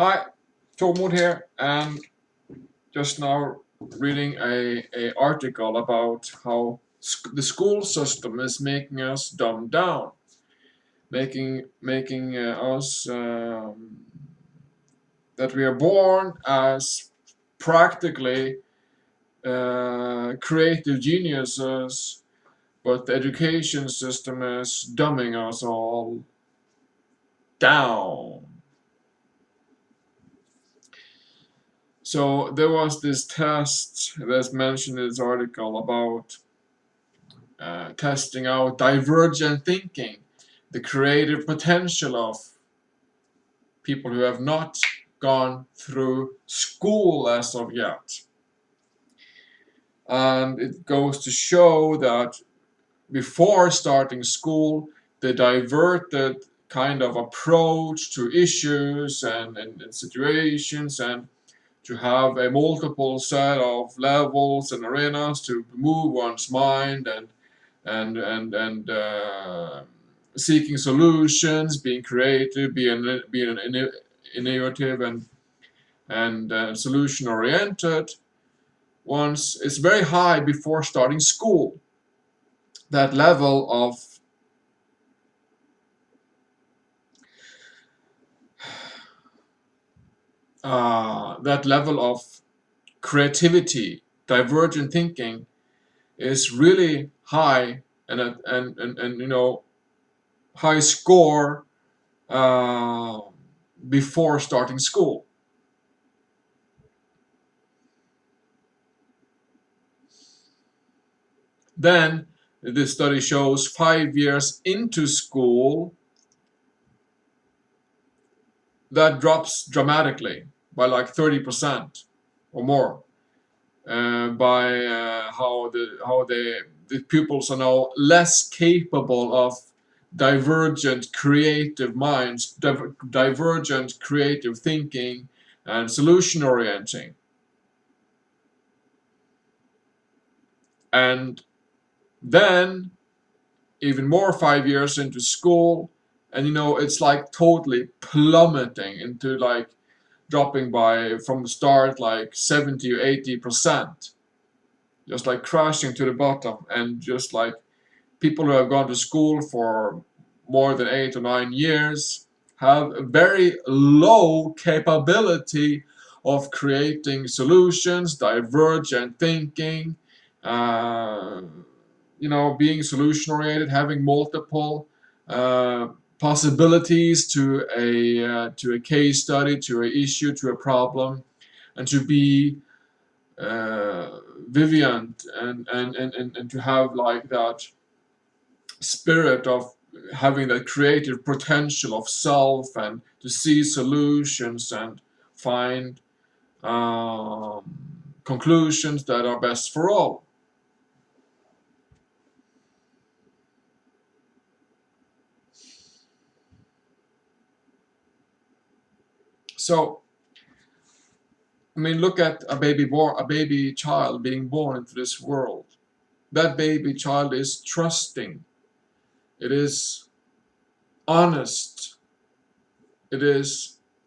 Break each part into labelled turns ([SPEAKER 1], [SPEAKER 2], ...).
[SPEAKER 1] Hi, Tormod here, and just now reading a article about how the school system is making us dumb down, making us that we are born as practically creative geniuses, but the education system is dumbing us all down. So there was this test that's mentioned in this article about testing out divergent thinking, the creative potential of people who have not gone through school as of yet. And it goes to show that before starting school, the diverted kind of approach to issues and situations, and to have a multiple set of levels and arenas to move one's mind and seeking solutions, being creative, being innovative and solution oriented. Once it's very high before starting school. That level of creativity, divergent thinking, is really high, and high score uh, before starting school. Then this study shows 5 years into school, that drops dramatically by like 30% or more. By how the pupils are now less capable of divergent creative minds, divergent creative thinking, and solution orienting. And then even more 5 years into school, and it's like totally plummeting into like dropping by from the start like 70 or 80%, just like crashing to the bottom. And just like people who have gone to school for more than 8 or 9 years have a very low capability of creating solutions, divergent thinking, uh, being solution oriented, having multiple uh, possibilities to a case study, to an issue, to a problem, and to be vigilant and to have like that spirit of having that creative potential of self, and to see solutions and find um, conclusions that are best for all. So, I mean, look at a baby child being born into this world. That baby child is trusting. It is honest. It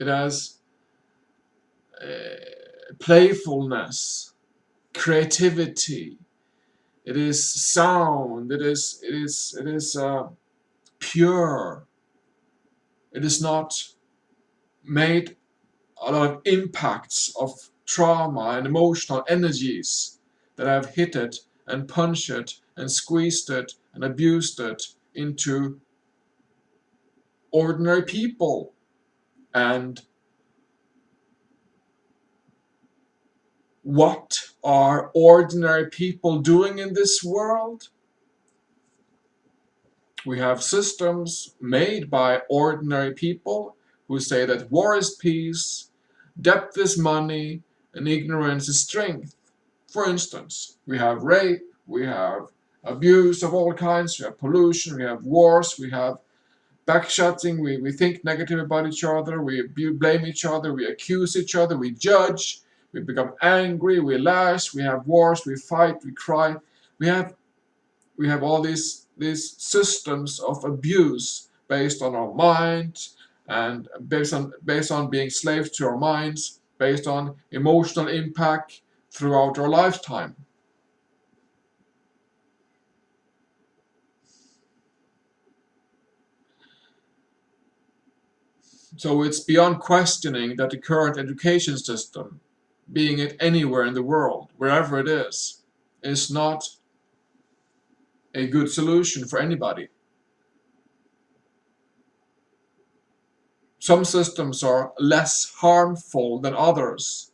[SPEAKER 1] has playfulness, creativity. It is sound. It is pure. It is not made a lot of impacts of trauma and emotional energies that have hit it and punched it and squeezed it and abused it into ordinary people. And what are ordinary people doing in this world? We have systems made by ordinary people who say that war is peace, depth is money, and ignorance is strength. For instance, we have rape, we have abuse of all kinds, we have pollution, we have wars, we have backshotting, we think negative about each other, we blame each other, we accuse each other, we judge, we become angry, we lash, we have wars, we fight, we cry. We have all these systems of abuse based on our mind, and based on being slaves to our minds, based on emotional impact throughout our lifetime. So it's beyond questioning that the current education system, being it anywhere in the world, wherever it is not a good solution for anybody. Some systems are less harmful than others,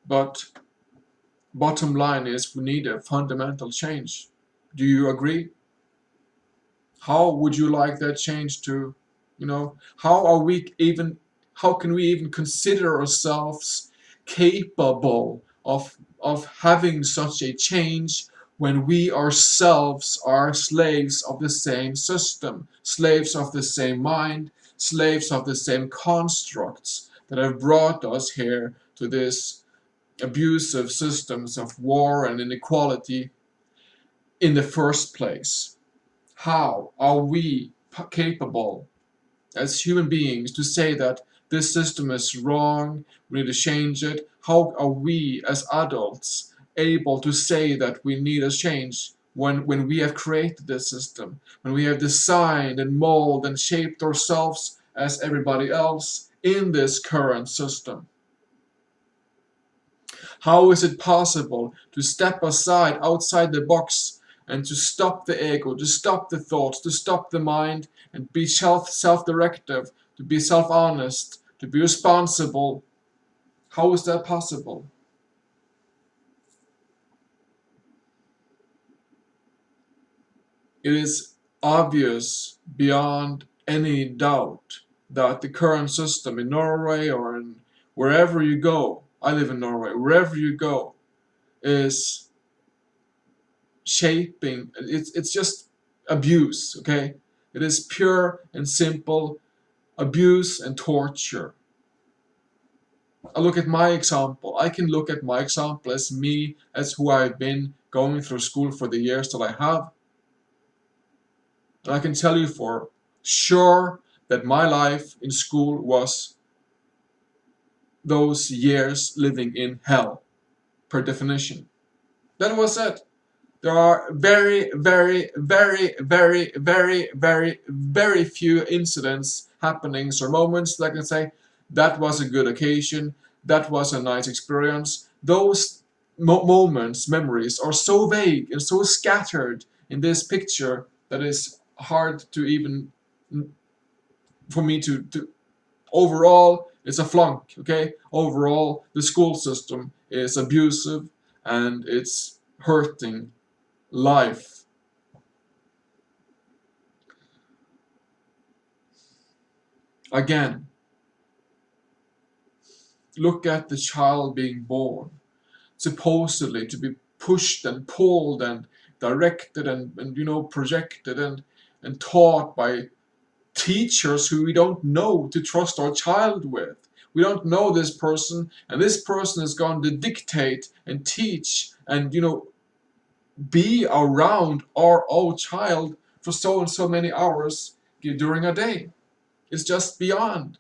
[SPEAKER 1] but bottom line is we need a fundamental change. Do you agree? How would you like that change to, how can we even consider ourselves capable of having such a change when we ourselves are slaves of the same system, slaves of the same mind, slaves of the same constructs that have brought us here to this abusive systems of war and inequality in the first place? How are we capable as human beings to say that this system is wrong, we need to change it? How are we as adults able to say that we need a change when we have created this system, when we have designed and molded and shaped ourselves as everybody else in this current system? How is it possible to step aside outside the box and to stop the ego, to stop the thoughts, to stop the mind, and be self-directive, to be self-honest, to be responsible? How is that possible? It is obvious beyond any doubt that the current system in Norway or in wherever you go, I live in Norway, wherever you go, is shaping, it's just abuse, okay? It is pure and simple abuse and torture. I look at my example. I can look at my example as me, as who I've been going through school for the years that I have. And I can tell you for sure that my life in school was those years living in hell, per definition. That was it. There are very, very, very, very, very, very, very few incidents, happenings, or moments that I can say, that was a good occasion, that was a nice experience. Those moments, memories, are so vague and so scattered in this picture that is hard to even, for me to overall, it's a flunk, okay? Overall, the school system is abusive and it's hurting life. Again, look at the child being born, supposedly to be pushed and pulled and directed and projected and taught by teachers who we don't know to trust our child with. We don't know this person, and this person is going to dictate and teach and be around our own child for so and so many hours during a day. It's just beyond.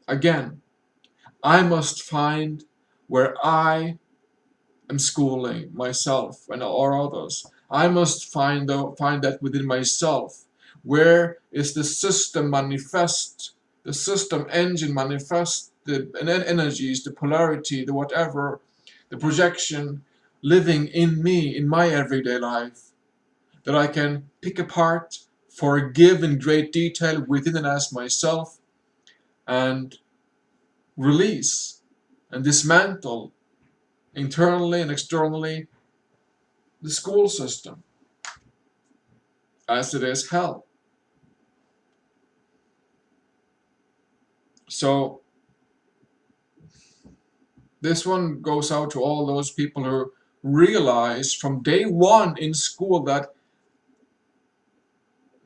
[SPEAKER 1] Again, I must find where I am schooling myself and or others. I must find that within myself. Where is the system manifest, the system engine manifest, the energies, the polarity, the whatever, the projection living in me, in my everyday life, that I can pick apart, forgive in great detail within and as myself, and release and dismantle internally and externally the school system as it is hell. So this one goes out to all those people who realize from day one in school that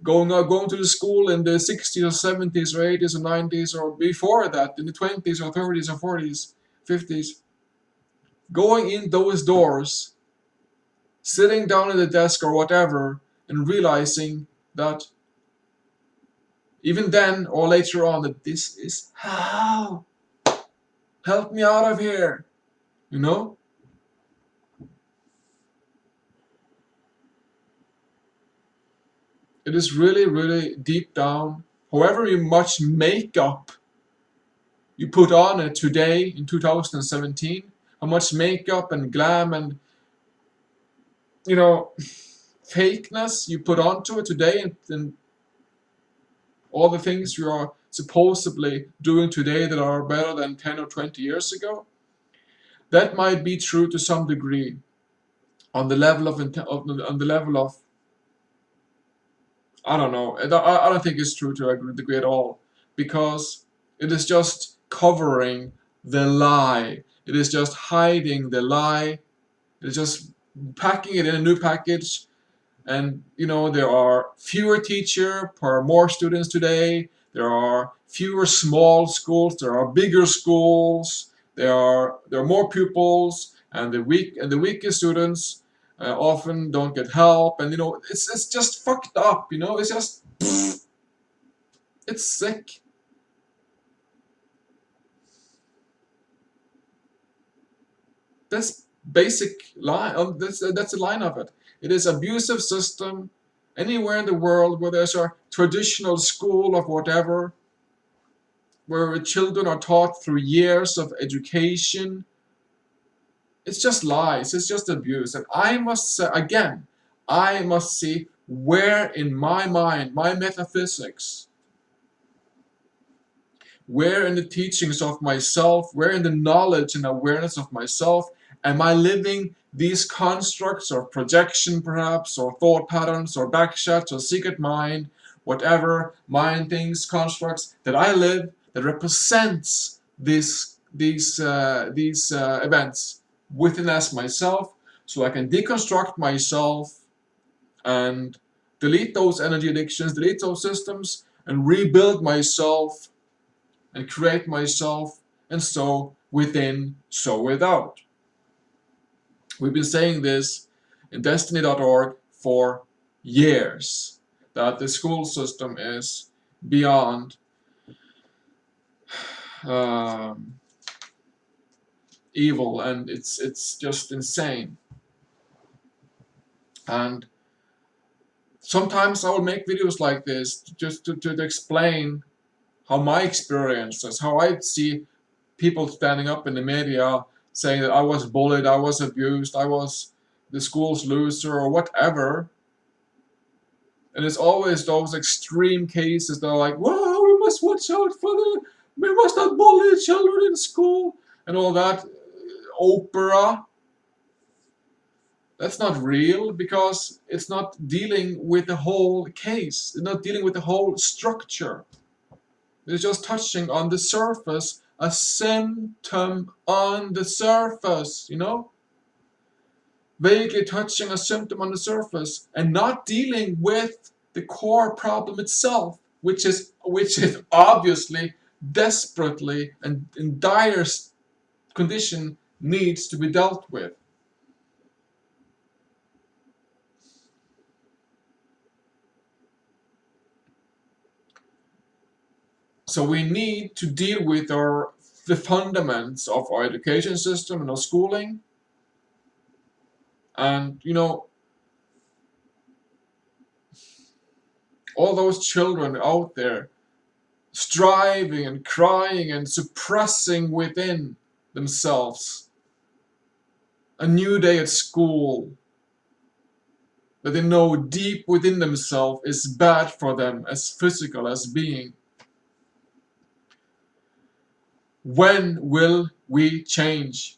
[SPEAKER 1] going to the school in the 60s or 70s or 80s or 90s or before that in the 20s or 30s or 40s, 50s, going in those doors, sitting down at the desk or whatever, and realizing that even then or later on that this is how. Help me out of here, you know? It is really, really deep down. However much makeup you put on it today in 2017, how much makeup and glam and, you know, fakeness you put onto it today, and all the things you are supposedly doing today that are better than 10 or 20 years ago, that might be true to some degree on the level of on the level of, I don't know. I don't think it's true to a degree at all, because it is just covering the lie. It is just hiding the lie. It is just packing it in a new package. And there are fewer teachers per more students today. There are fewer small schools. There are bigger schools. There are more pupils, and the weakest students often don't get help. And it's just fucked up. It's just it's sick. That's basic line. That's the line of it. It is abusive system. Anywhere in the world where there's a traditional school of whatever, where children are taught through years of education, it's just lies. It's just abuse. And I must say again, I must see where in my mind, my metaphysics, where in the teachings of myself, where in the knowledge and awareness of myself, am I living these constructs or projection perhaps, or thought patterns, or backshots, or secret mind, whatever mind things, constructs that I live that represents these events within as myself, so I can deconstruct myself and delete those energy addictions, delete those systems, and rebuild myself and create myself, and so within, so without. We've been saying this in Destiny.org for years, that the school system is beyond evil, and it's just insane. And sometimes I will make videos like this just to explain how my experiences, how I see people standing up in the media saying that I was bullied, I was abused, I was the school's loser, or whatever. And it's always those extreme cases that are like, wow, we must watch out we must not bully children in school, and all that opera. That's not real, because it's not dealing with the whole case. It's not dealing with the whole structure. It's just touching on the surface, a symptom on the surface, Vaguely touching a symptom on the surface and not dealing with the core problem itself, which is obviously, desperately, and in dire condition needs to be dealt with. So we need to deal with the fundamentals of our education system and our schooling. And all those children out there striving and crying and suppressing within themselves a new day at school that they know deep within themselves is bad for them as physical as being. When will we change?